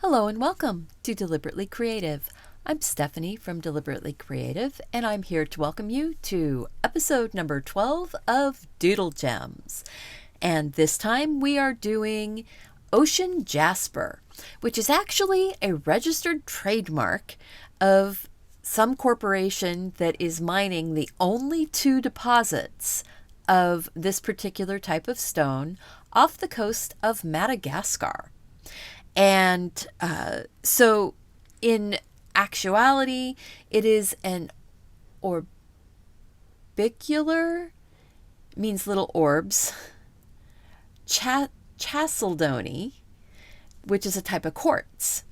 Hello and welcome to Deliberately Creative. I'm Stephanie from Deliberately Creative, and I'm here to welcome you to episode number 12 of Doodlegems. And this time we are doing Ocean Jasper, which is actually a registered trademark of some corporation that is mining the only two deposits of this particular type of stone off the coast of Madagascar. And so in actuality, it is an orbicular, means little orbs, chalcedony, which is a type of quartz.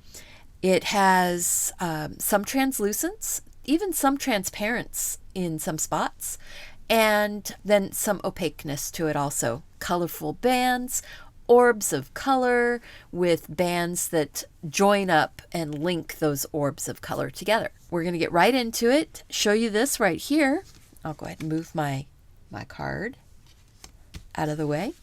It has some translucence, even some transparence in some spots, and then some opaqueness to it also. Colorful bands, orbs of color with bands that join up and link those orbs of color together. We're going to get right into it, show you this right here. I'll go ahead and move my card out of the way.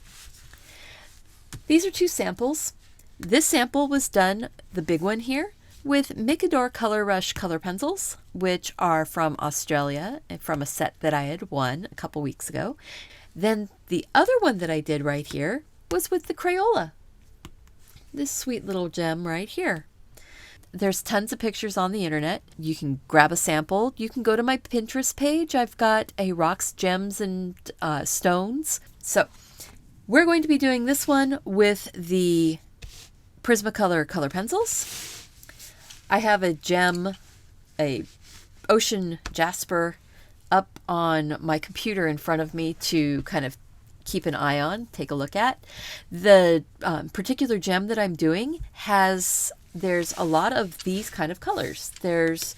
These are two samples. This sample was done, the big one here, with Micron Color Rush color pencils, which are from Australia and from a set that I had won a couple weeks ago. Then the other one that I did right here was with the Crayola. This sweet little gem right here. There's tons of pictures on the internet. You can grab a sample. You can go to my Pinterest page. I've got a rocks, gems, and stones. So we're going to be doing this one with the Prismacolor color pencils. I have a gem, a Ocean Jasper up on my computer in front of me to kind of keep an eye on, take a look at. The particular gem that I'm doing there's a lot of these kind of colors. There's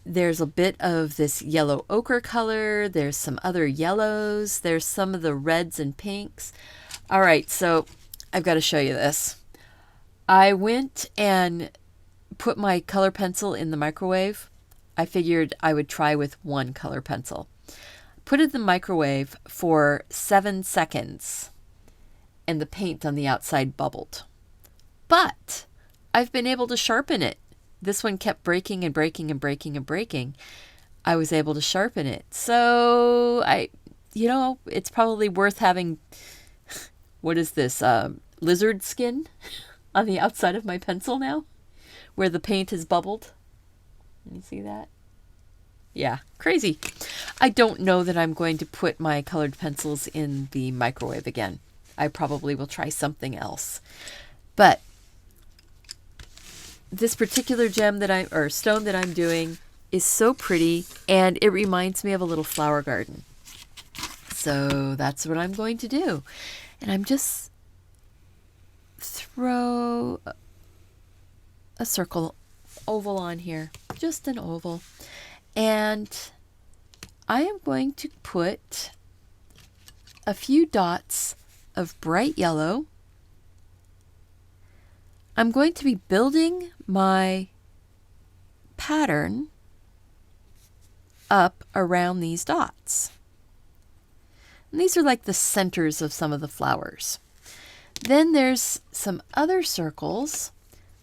a bit of this yellow ochre color. There's some other yellows. There's some of the reds and pinks. All right, so I've got to show you this. I went and put my color pencil in the microwave. I figured I would try with one color pencil. Put it in the microwave for 7 seconds, and the paint on the outside bubbled. But I've been able to sharpen it. This one kept breaking and breaking and breaking and breaking. I was able to sharpen it. So it's probably worth having, what is this, lizard skin on the outside of my pencil now, where the paint is bubbled. Can you see that? Yeah, crazy. I don't know that I'm going to put my colored pencils in the microwave again. I probably will try something else. But this particular stone that I'm doing is so pretty, and it reminds me of a little flower garden. So that's what I'm going to do. And I'm just throw a circle oval on here, just an oval. And I am going to put a few dots of bright yellow. I'm going to be building my pattern up around these dots. And these are like the centers of some of the flowers. Then there's some other circles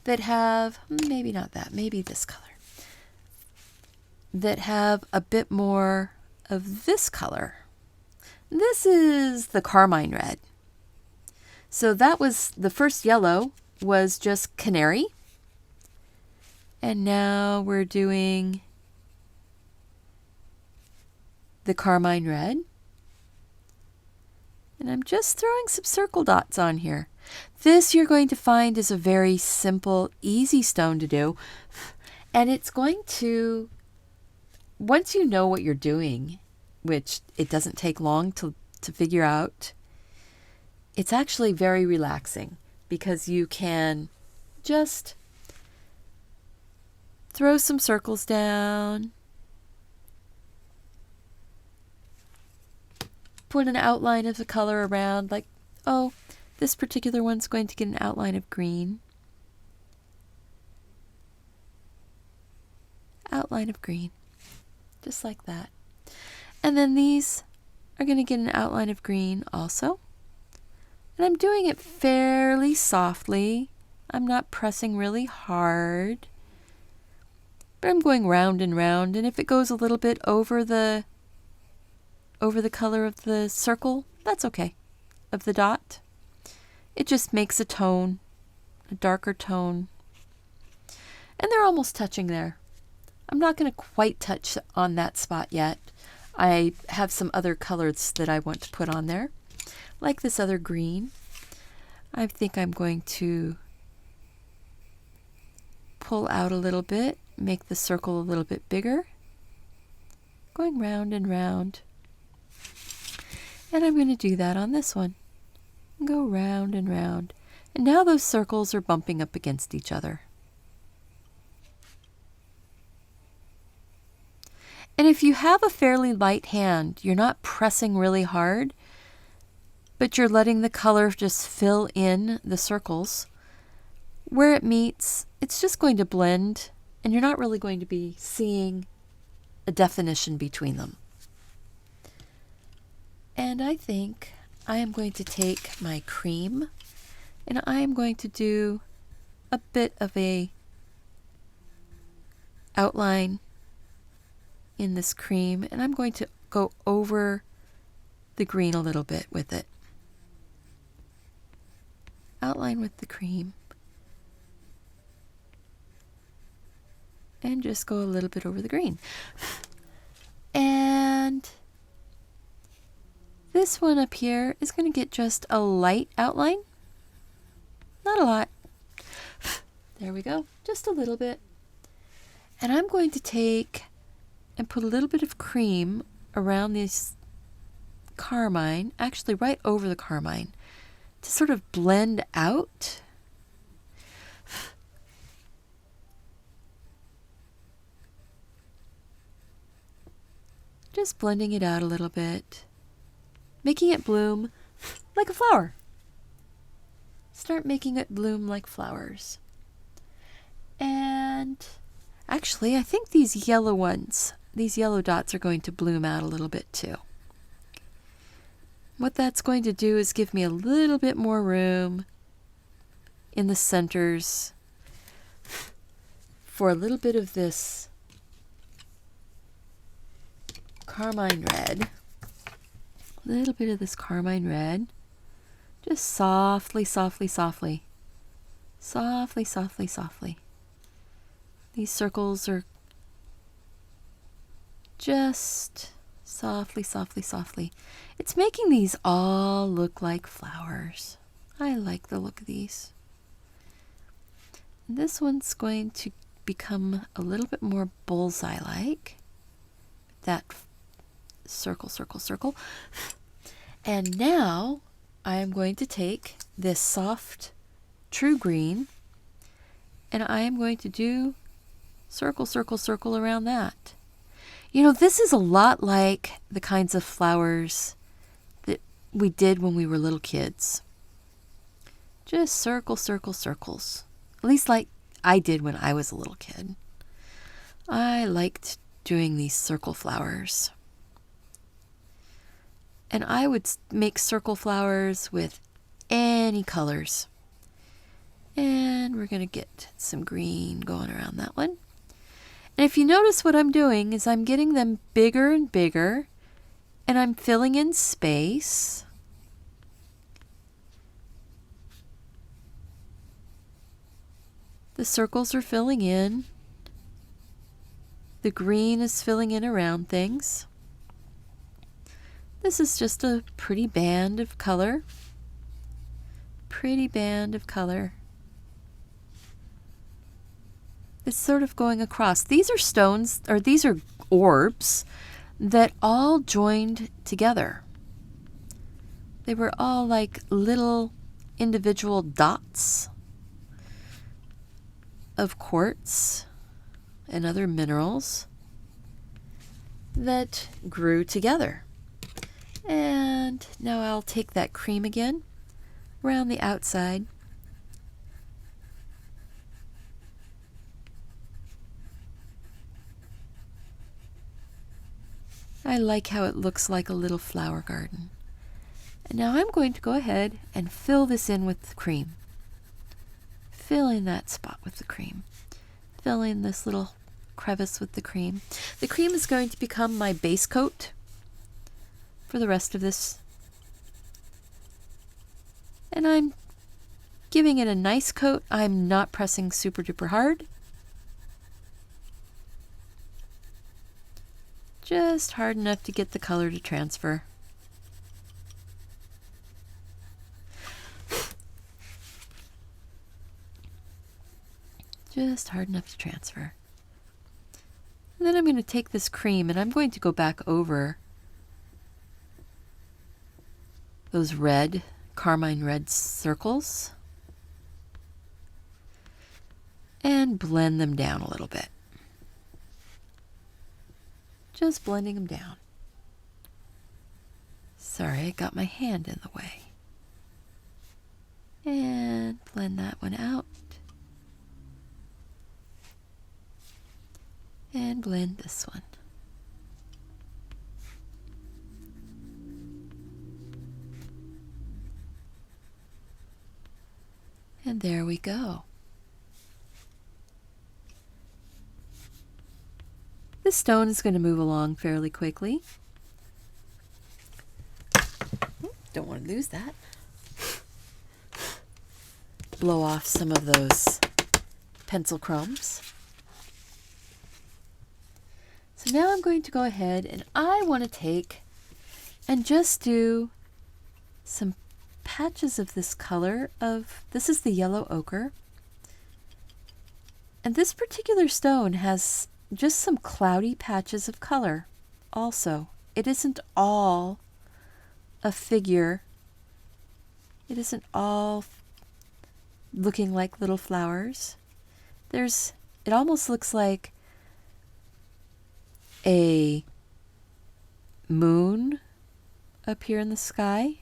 that have, maybe not that, maybe this color, that have a bit more of this color. This is the Carmine Red. So that was the first yellow was just Canary. And now we're doing the Carmine Red. And I'm just throwing some circle dots on here. This you're going to find is a very simple, easy stone to do. And it's going to, once you know what you're doing, which it doesn't take long to figure out, it's actually very relaxing because you can just throw some circles down, put an outline of the color around, like, oh, this particular one's going to get an outline of green. Outline of green. Just like that. And then these are going to get an outline of green also. And I'm doing it fairly softly. I'm not pressing really hard, but I'm going round and round, and if it goes a little bit over the color of the circle, that's okay, of the dot. It just makes a tone, a darker tone. And they're almost touching there. I'm not going to quite touch on that spot yet. I have some other colors that I want to put on there, like this other green. I think I'm going to pull out a little bit, make the circle a little bit bigger, going round and round. And I'm going to do that on this one. Go round and round. And now those circles are bumping up against each other. And if you have a fairly light hand, you're not pressing really hard, but you're letting the color just fill in the circles. Where it meets, it's just going to blend, and you're not really going to be seeing a definition between them. And I think I am going to take my cream, and I am going to do a bit of a outline in this cream, and I'm going to go over the green a little bit with it. Outline with the cream. And just go a little bit over the green. And this one up here is going to get just a light outline. Not a lot. There we go. Just a little bit. And I'm going to take and put a little bit of cream around this carmine, actually right over the carmine, to sort of blend out. Just blending it out a little bit, making it bloom like a flower. Start making it bloom like flowers. And actually, I think these yellow ones, these yellow dots are going to bloom out a little bit too. What that's going to do is give me a little bit more room in the centers for a little bit of this Carmine Red. A little bit of this Carmine Red. Just softly, softly, softly. Softly, softly, softly. These circles are just softly, softly, softly. It's making these all look like flowers. I like the look of these. This one's going to become a little bit more bullseye-like. That circle, circle, circle. And now I am going to take this soft true green, and I am going to do circle, circle, circle around that. You know, this is a lot like the kinds of flowers that we did when we were little kids. Just circle, circle, circles. At least like I did when I was a little kid. I liked doing these circle flowers. And I would make circle flowers with any colors. And we're going to get some green going around that one. And if you notice, what I'm doing is I'm getting them bigger and bigger, and I'm filling in space. The circles are filling in. The green is filling in around things. This is just a pretty band of color. Pretty band of color. It's sort of going across. These are stones, or these are orbs that all joined together. They were all like little individual dots of quartz and other minerals that grew together. And now I'll take that cream again around the outside. I like how it looks like a little flower garden. And now I'm going to go ahead and fill this in with cream. filling that spot with the cream. Filling this little crevice with the cream. The cream is going to become my base coat for the rest of this. And I'm giving it a nice coat. I'm not pressing super duper hard. Just hard enough to get the color to transfer. Just hard enough to transfer. And then I'm going to take this cream and I'm going to go back over those red, Carmine Red circles and blend them down a little bit. Just blending them down. Sorry, I got my hand in the way. And blend that one out. And blend this one. And there we go. This stone is going to move along fairly quickly. Don't want to lose that. Blow off some of those pencil crumbs. So now I'm going to go ahead and I want to take and just do some patches of this color of, this is the yellow ochre. And this particular stone has just some cloudy patches of color also. It isn't all a figure. It isn't all looking like little flowers. It almost looks like a moon up here in the sky.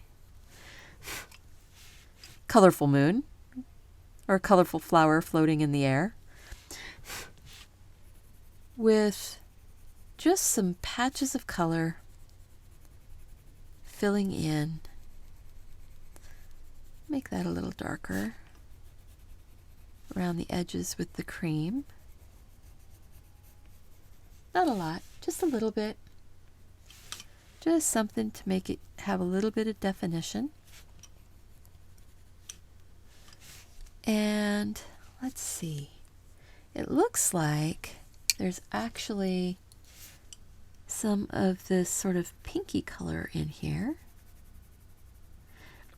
Colorful moon, or a colorful flower floating in the air, with just some patches of color filling in. Make that a little darker around the edges with the cream. Not a lot, just a little bit. Just something to make it have a little bit of definition. And let's see. It looks like there's actually some of this sort of pinky color in here.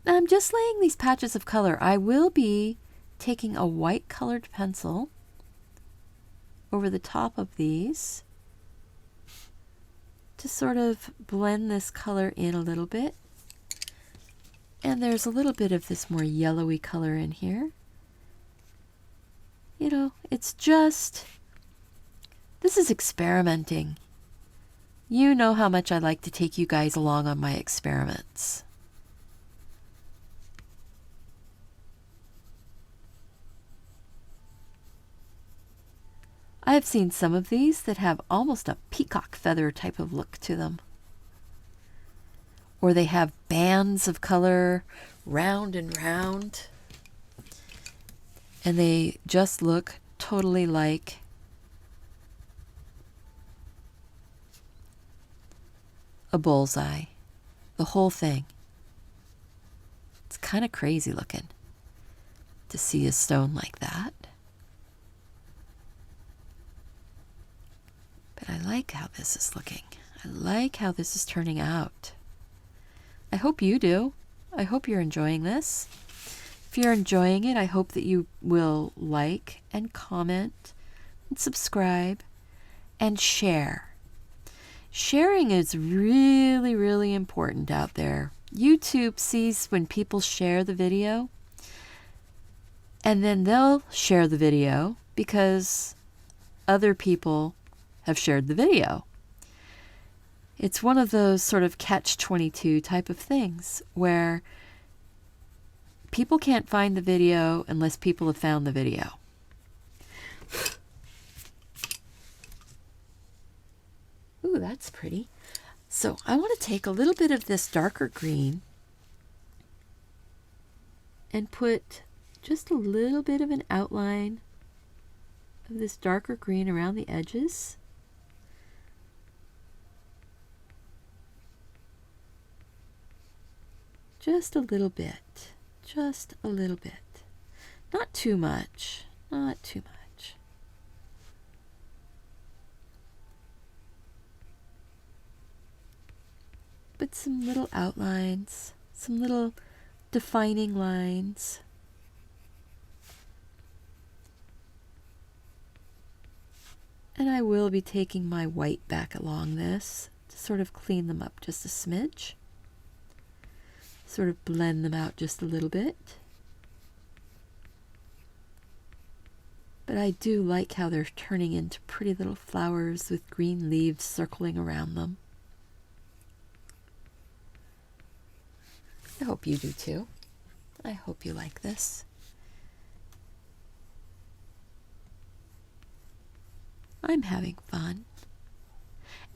Now I'm just laying these patches of color. I will be taking a white colored pencil over the top of these to sort of blend this color in a little bit. And there's a little bit of this more yellowy color in here. You know, it's just, this is experimenting. You know how much I like to take you guys along on my experiments. I have seen some of these that have almost a peacock feather type of look to them. Or they have bands of color round and round. And they just look totally like a bullseye. The whole thing. It's kind of crazy looking to see a stone like that. But I like how this is looking. I like how this is turning out. I hope you do. I hope you're enjoying this. If you're enjoying it, I hope that you will like and comment and subscribe and share. Sharing is really, really important out there. YouTube sees when people share the video, and then they'll share the video because other people have shared the video. It's one of those sort of catch-22 type of things where people can't find the video unless people have found the video. Ooh, that's pretty. So I want to take a little bit of this darker green and put just a little bit of an outline of this darker green around the edges. Just a little bit. Just a little bit. Not too much. Not too much. But some little outlines, some little defining lines. And I will be taking my white back along this to sort of clean them up just a smidge. Sort of blend them out just a little bit. But I do like how they're turning into pretty little flowers with green leaves circling around them. I hope you do too. I hope you like this. I'm having fun.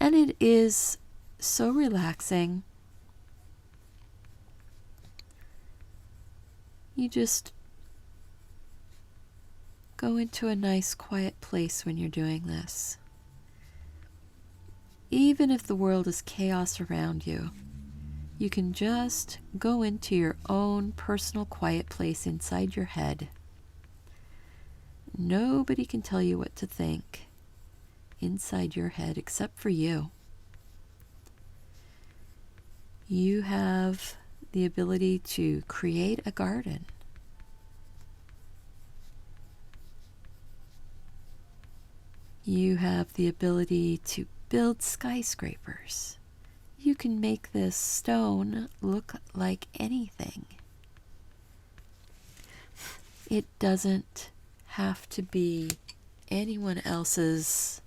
And it is so relaxing. You just go into a nice quiet place when you're doing this. Even if the world is chaos around you, you can just go into your own personal quiet place inside your head. Nobody can tell you what to think inside your head except for you. You have the ability to create a garden. You have the ability to build skyscrapers. You can make this stone look like anything. It doesn't have to be anyone else's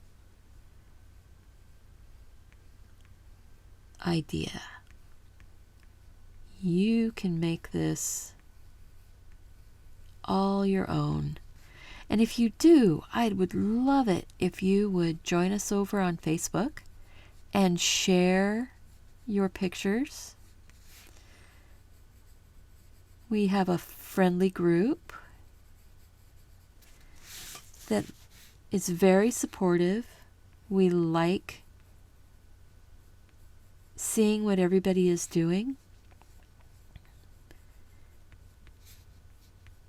idea. You can make this all your own. And if you do, I would love it if you would join us over on Facebook and share your pictures. We have a friendly group that is very supportive. We like seeing what everybody is doing.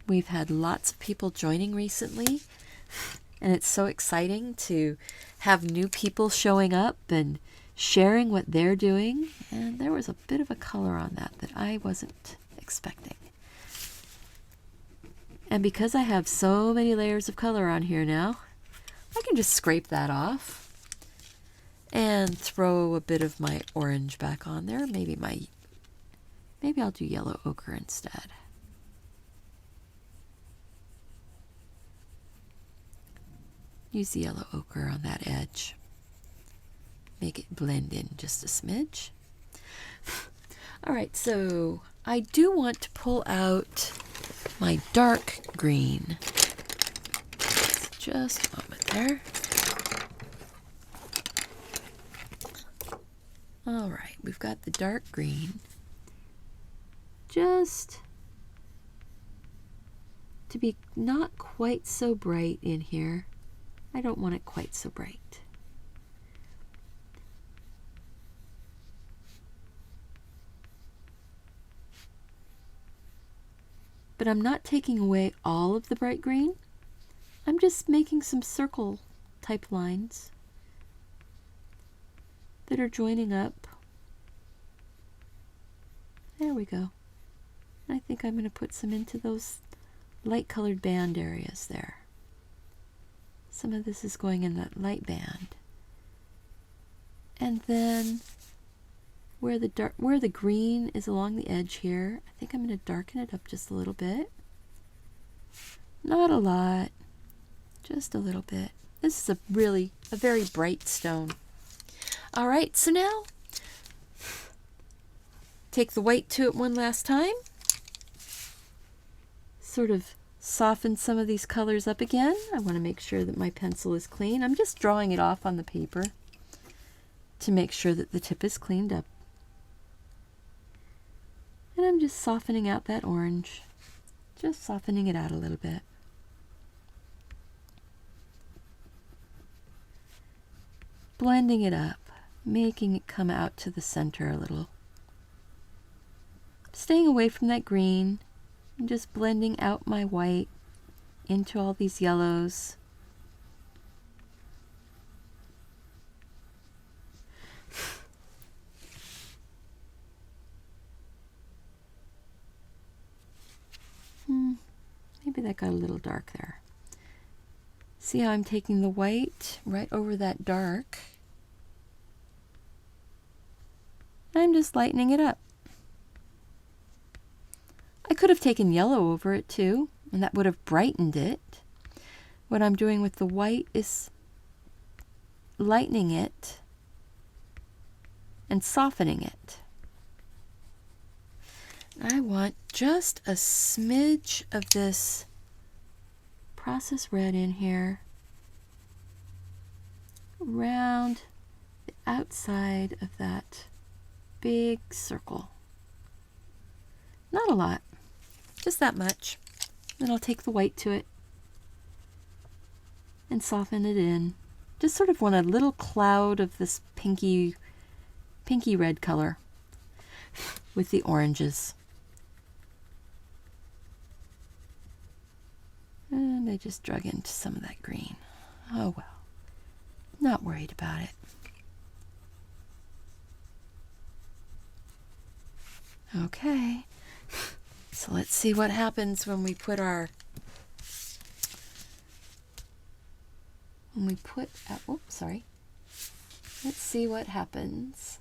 We've had lots of people joining recently, and it's so exciting to have new people showing up and sharing what they're doing. And there was a bit of a color on that I wasn't expecting. And because I have so many layers of color on here now, I can just scrape that off and throw a bit of my orange back on there. Maybe I'll do yellow ochre instead. Use the yellow ochre on that edge. Make it blend in just a smidge. All right, so I do want to pull out my dark green. Just a moment there. All right, we've got the dark green. Just to be not quite so bright in here. I don't want it quite so bright. But I'm not taking away all of the bright green. I'm just making some circle type lines that are joining up. There we go. I think I'm going to put some into those light colored band areas there. Some of this is going in that light band. And then where the green is along the edge here, I think I'm going to darken it up just a little bit. Not a lot, just a little bit. This is a very bright stone. All right, so now take the white to it one last time. Sort of soften some of these colors up again. I want to make sure that my pencil is clean. I'm just drawing it off on the paper to make sure that the tip is cleaned up. And I'm just softening out that orange Just softening it out a little bit. Blending it up, making it come out to the center a little. Staying away from that green and just blending out my white into all these yellows. Maybe that got a little dark there. See how I'm taking the white right over that dark? I'm just lightening it up. I could have taken yellow over it too, and that would have brightened it. What I'm doing with the white is lightening it and softening it. I want just a smidge of this process red in here around the outside of that big circle. Not a lot, just that much. Then I'll take the white to it and soften it in. Just sort of want a little cloud of this pinky red color with the oranges. And I just drug into some of that green. Oh well, not worried about it. Okay, so let's see what happens when we put our, oops, sorry. Let's see what happens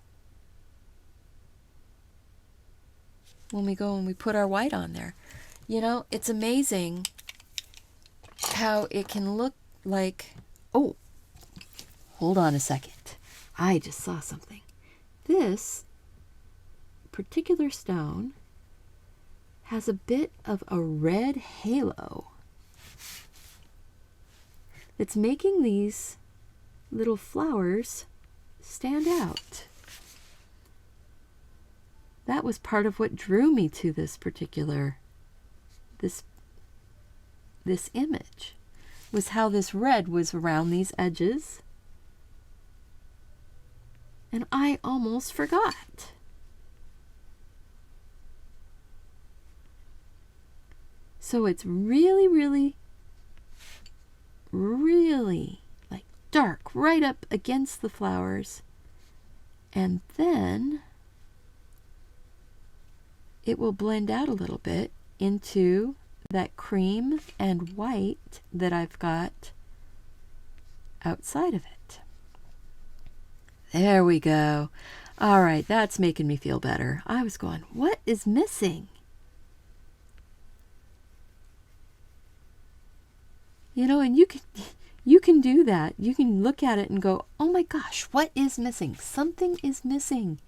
when we go and we put our white on there. You know, it's amazing how it can look like, oh, hold on a second. I just saw something. This particular stone has a bit of a red halo that's making these little flowers stand out. That was part of what drew me to this particular, this image, was how this red was around these edges. And I almost forgot. So it's really, really, really like dark right up against the flowers. And then it will blend out a little bit into that cream and white that I've got outside of it. There we go. All right, that's making me feel better. I was going, what is missing? You know, and you can do that. You can look at it and go, oh my gosh, what is missing? Something is missing,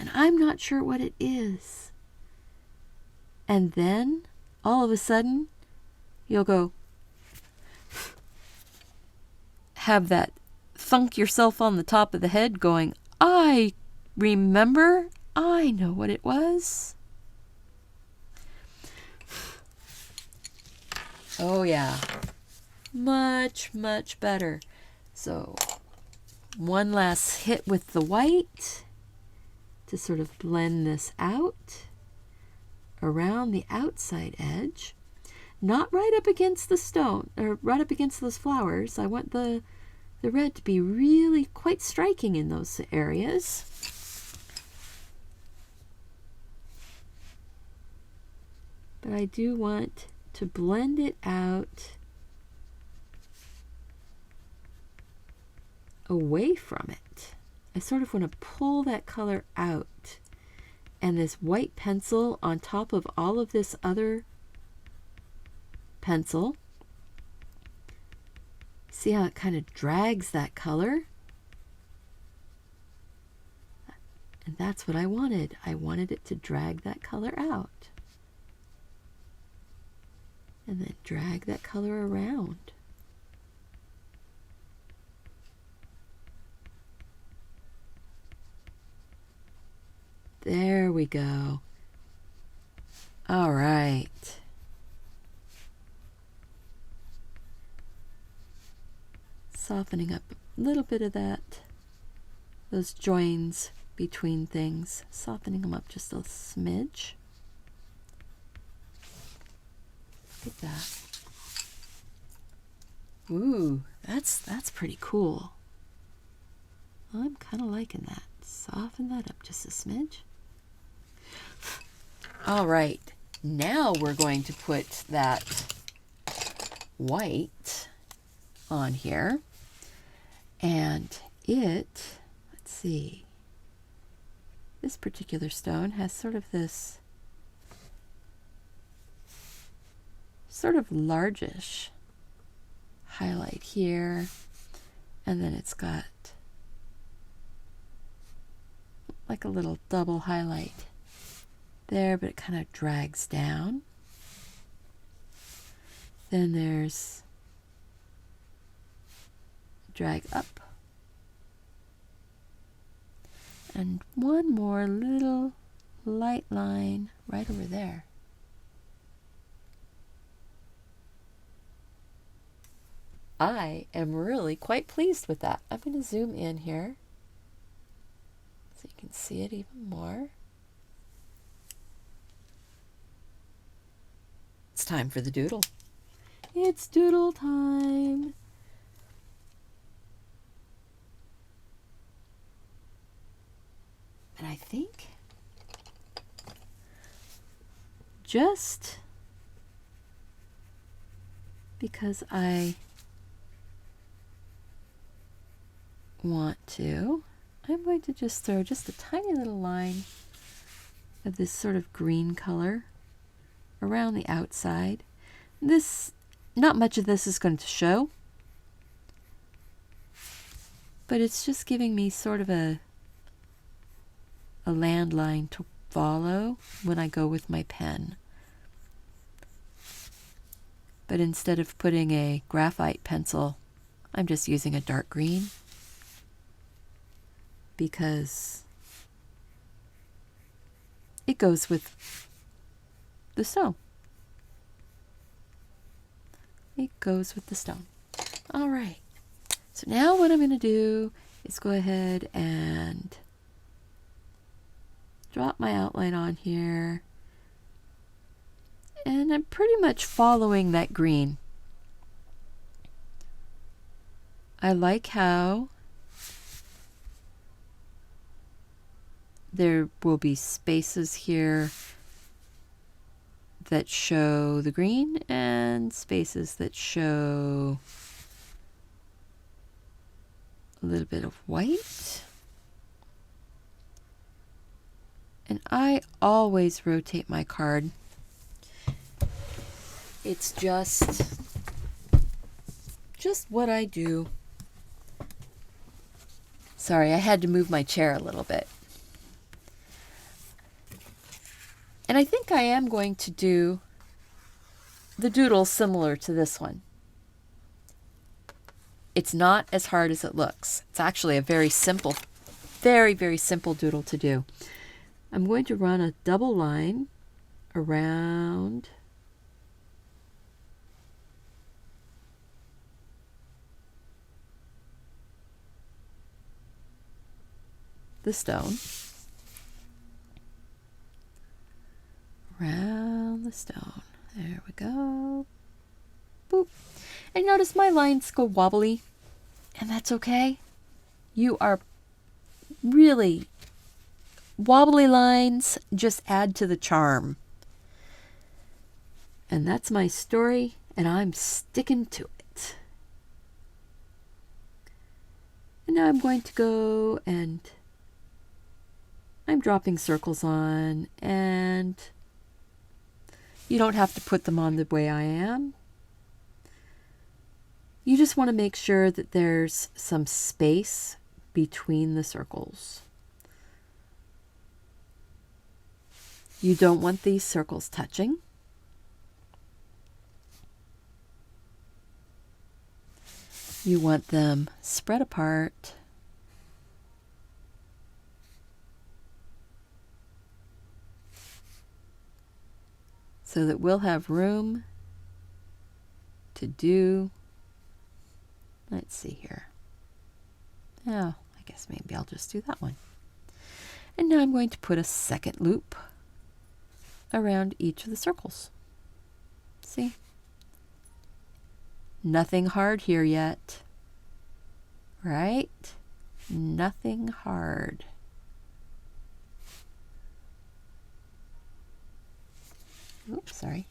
and I'm not sure what it is. And then all of a sudden, you'll go, have that thunk yourself on the top of the head going, I remember, I know what it was. Oh yeah, much, much better. So one last hit with the white to sort of blend this out around the outside edge, not right up against the stone or right up against those flowers. I want the red to be really quite striking in those areas. But I do want to blend it out away from it. I sort of want to pull that color out, and this white pencil on top of all of this other pencil. See how it kind of drags that color? And that's what I wanted. I wanted it to drag that color out. And then drag that color around. There we go. All right. softening up a little bit of that, those joins between things, softening them up just a smidge. Look at that. Ooh, that's pretty cool. I'm kind of liking that. Soften that up just a smidge. All right, now we're going to put that white on here, and let's see, this particular stone has sort of this sort of largish highlight here, and then it's got like a little double highlight there, but it kind of drags down. Then there's drag up, and one more little light line right over there. I am really quite pleased with that. I'm going to zoom in here so you can see it even more. It's time for the doodle. It's doodle time. And I think just because I want to, I'm going to just throw just a tiny little line of this sort of green color around the outside. This, not much of this is going to show, but it's just giving me sort of a landline to follow when I go with my pen. But instead of putting a graphite pencil, I'm just using a dark green, because it goes with the stone. It goes with the stone. All right. So now what I'm going to do is go ahead and drop my outline on here. And I'm pretty much following that green. I like how there will be spaces here that show the green and spaces that show a little bit of white. And I always rotate my card. It's just what I do. Sorry, I had to move my chair a little bit. And I think I am going to do the doodle similar to this one. It's not as hard as it looks. It's actually a very simple, very, very simple doodle to do. I'm going to run a double line around the stone. Around the stone. There we go. Boop. And notice my lines go wobbly, and that's okay. You are really, wobbly lines just add to the charm. And that's my story, and I'm sticking to it. And now I'm going to go and I'm dropping circles on, and you don't have to put them on the way I am. You just want to make sure that there's some space between the circles. You don't want these circles touching. You want them spread apart. So that we'll have room to do Let's see here. Oh, I guess maybe I'll just do that one. And now I'm going to put a second loop around each of the circles. See? Nothing hard here yet. Right? Nothing hard. Oops, sorry.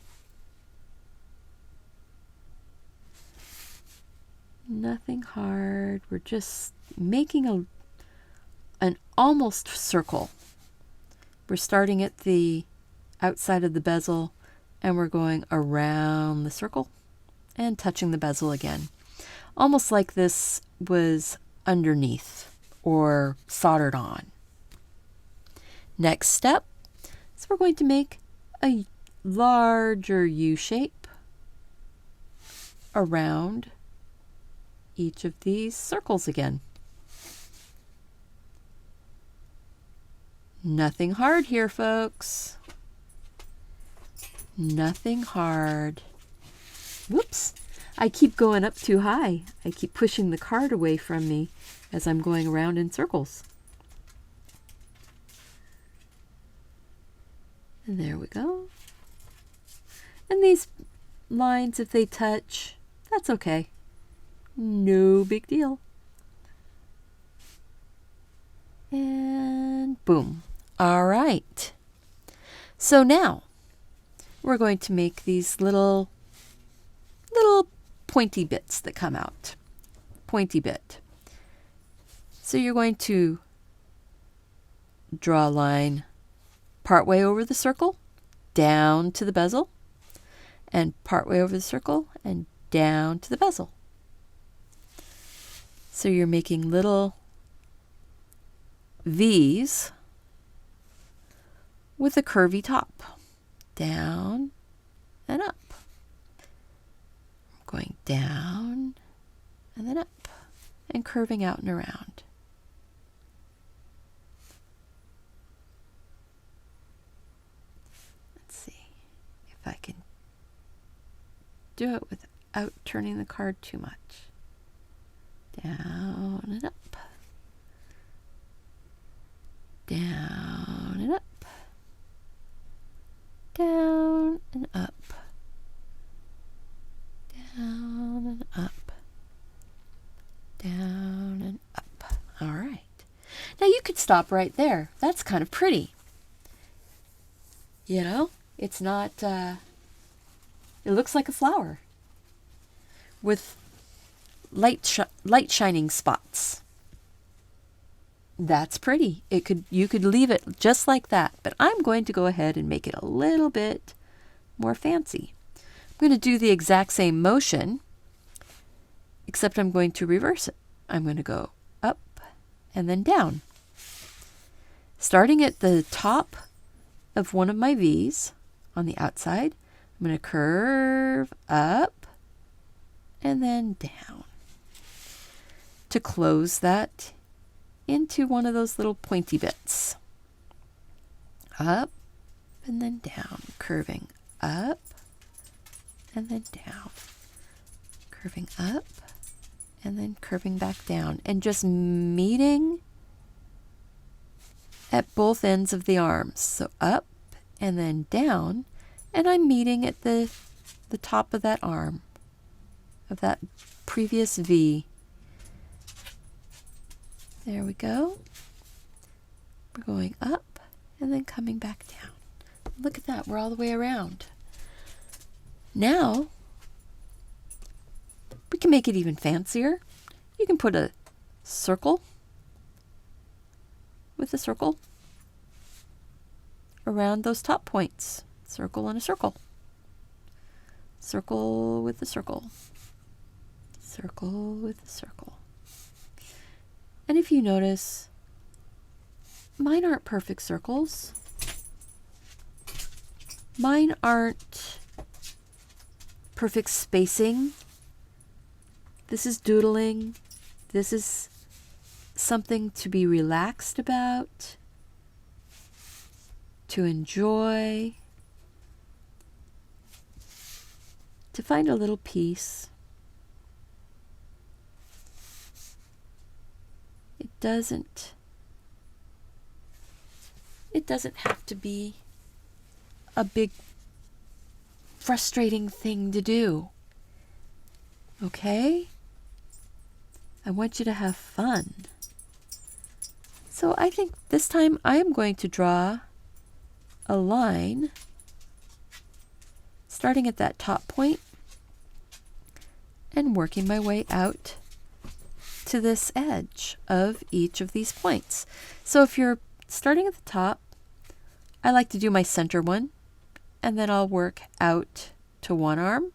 Nothing hard. We're just making an almost circle. We're starting at the outside of the bezel and we're going around the circle and touching the bezel again. Almost like this was underneath or soldered on. Next step is we're going to make a larger U shape around each of these circles again. Nothing hard here, folks. Nothing hard. Whoops. I keep going up too high. I keep pushing the card away from me as I'm going around in circles. And there we go. And these lines, if they touch, that's okay. No big deal. And boom. All right. So now we're going to make these little pointy bits that come out. Pointy bit. So you're going to draw a line partway over the circle, down to the bezel, and partway over the circle and down to the bezel. So you're making little V's with a curvy top, down and up. Going down and then up and curving out and around. Let's see if I can do it without turning the card too much. Down and up. Down and up. Down and up. Down and up. Down and up. All right. Now you could stop right there. That's kind of pretty. You know, it's not, it looks like a flower with light shining spots. That's pretty. You could leave it just like that, but I'm going to go ahead and make it a little bit more fancy. I'm going to do the exact same motion, except I'm going to reverse it. I'm going to go up and then down. Starting at the top of one of my V's on the outside, I'm going to curve up and then down to close that into one of those little pointy bits. Up and then down, curving up and then down, curving up and then curving back down, and just meeting at both ends of the arms. So up and then down, and I'm meeting at the top of that arm, of that previous V. There we go. We're going up and then coming back down. Look at that, we're all the way around. Now, we can make it even fancier. You can put a circle with a circle around those top points. Circle and a circle. Circle with a circle. Circle with a circle. And if you notice, mine aren't perfect circles. Mine aren't perfect spacing. This is doodling. This is something to be relaxed about, to enjoy, to find a little peace. doesn't have to be a big frustrating thing to do. Okay? I want you to have fun. So I think this time I am going to draw a line starting at that top point and working my way out to this edge of each of these points. So if you're starting at the top, I like to do my center one, and then I'll work out to one arm,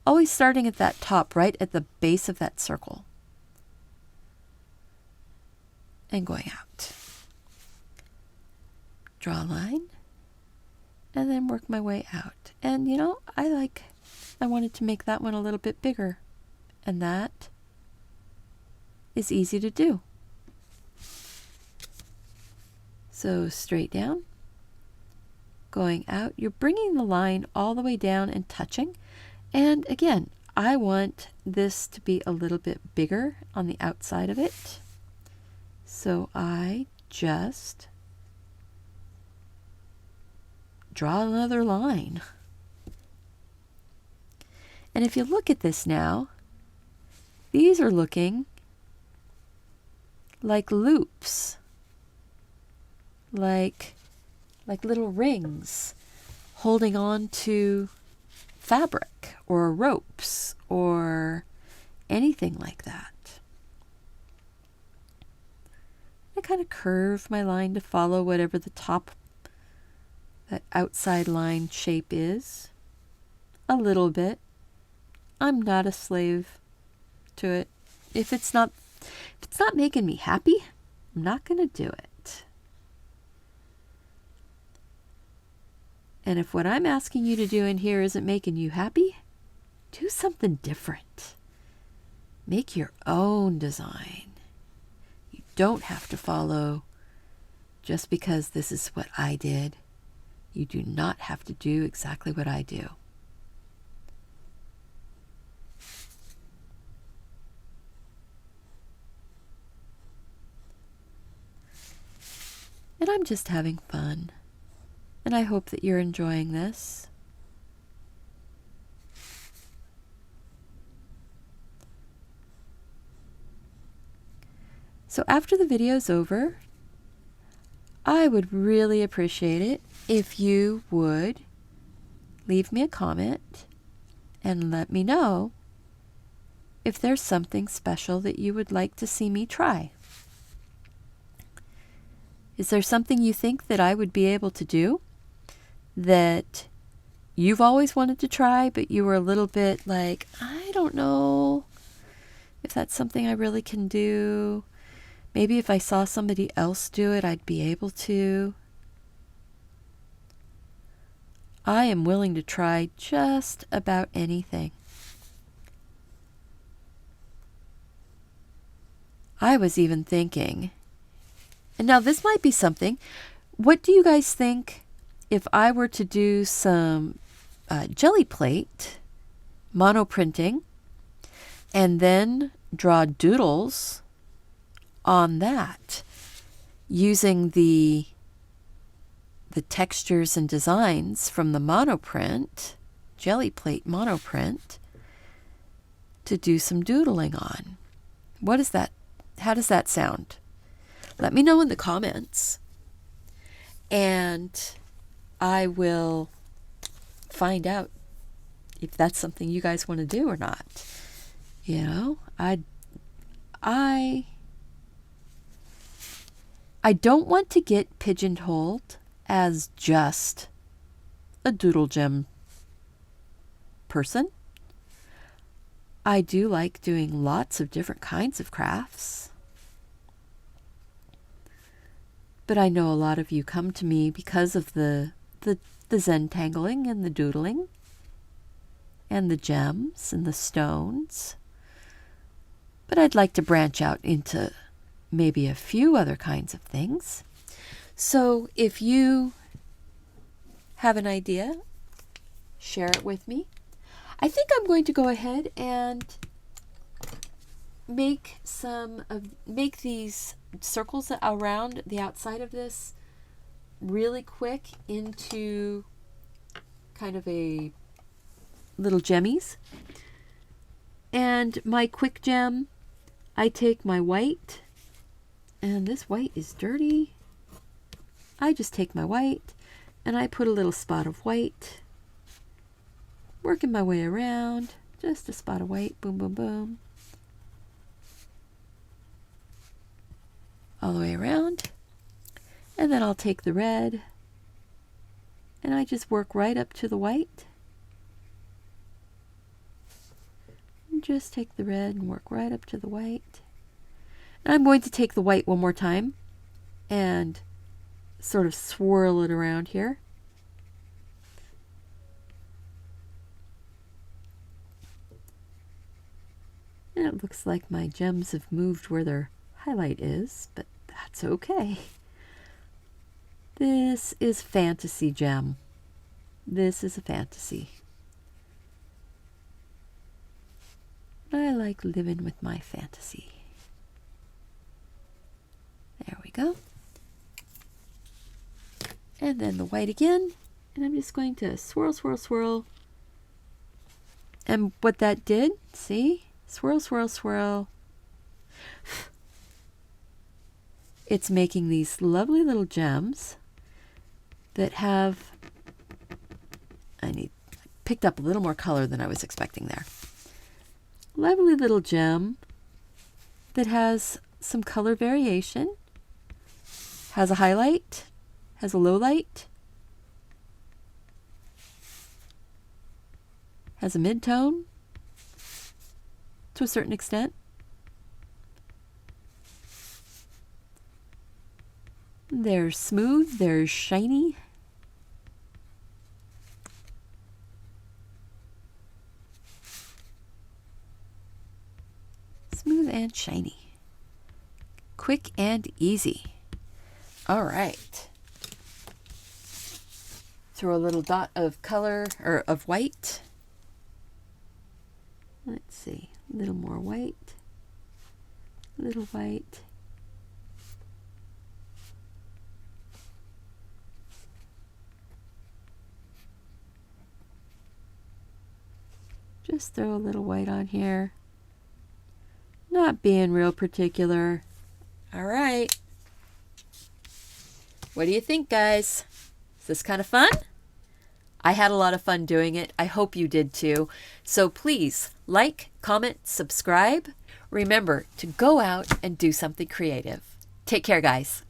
always starting at that top, right at the base of that circle, and going out. Draw a line, and then work my way out. And you know, I wanted to make that one a little bit bigger, and that is easy to do. So straight down, going out, you're bringing the line all the way down and touching. And again, I want this to be a little bit bigger on the outside of it. So I just draw another line. And if you look at this now, these are looking like loops, like little rings holding on to fabric or ropes or anything like that. I kind of curve my line to follow whatever the top, that outside line shape is, a little bit. I'm not a slave to it. If it's not making me happy, I'm not going to do it. And if what I'm asking you to do in here isn't making you happy, do something different. Make your own design. You don't have to follow just because this is what I did. You do not have to do exactly what I do. And I'm just having fun. And I hope that you're enjoying this. So after the video's over, I would really appreciate it if you would leave me a comment and let me know if there's something special that you would like to see me try. Is there something you think that I would be able to do that you've always wanted to try, but you were a little bit like, I don't know if that's something I really can do. Maybe if I saw somebody else do it, I'd be able to. I am willing to try just about anything. I was even thinking, and now this might be something, what do you guys think if I were to do some jelly plate monoprinting and then draw doodles on that using the textures and designs from the monoprint, jelly plate monoprint, to do some doodling on? What is that? How does that sound? Let me know in the comments, and I will find out if that's something you guys want to do or not. You know, I don't want to get pigeonholed as just a Doodlegem person. I do like doing lots of different kinds of crafts. But I know a lot of you come to me because of the Zentangling and the doodling and the gems and the stones. But I'd like to branch out into maybe a few other kinds of things. So if you have an idea, share it with me. I think I'm going to go ahead and make these circles around the outside of this really quick into kind of a little gemmies. And my quick gem, I take my white, and this white is dirty. I just take my white and I put a little spot of white, working my way around, just a spot of white, boom, boom, boom, all the way around. And then I'll take the red and I just work right up to the white. And just take the red and work right up to the white. And I'm going to take the white one more time and sort of swirl it around here. And it looks like my gems have moved where their highlight is, but that's okay. This is fantasy gem. This is a fantasy. I like living with my fantasy. There we go. And then the white again. And I'm just going to swirl, swirl, swirl. And what that did, see? Swirl, swirl, swirl. It's making these lovely little gems that have, picked up a little more color than I was expecting there. Lovely little gem that has some color variation, has a highlight, has a low light, has a mid-tone to a certain extent. They're smooth, they're shiny. Smooth and shiny. Quick and easy. All right. Throw a little dot of color, or of white. Let's see, a little more white, a little white. Just throw a little white on here. Not being real particular. All right. What do you think, guys? Is this kind of fun? I had a lot of fun doing it. I hope you did too. So please like, comment, subscribe. Remember to go out and do something creative. Take care, guys.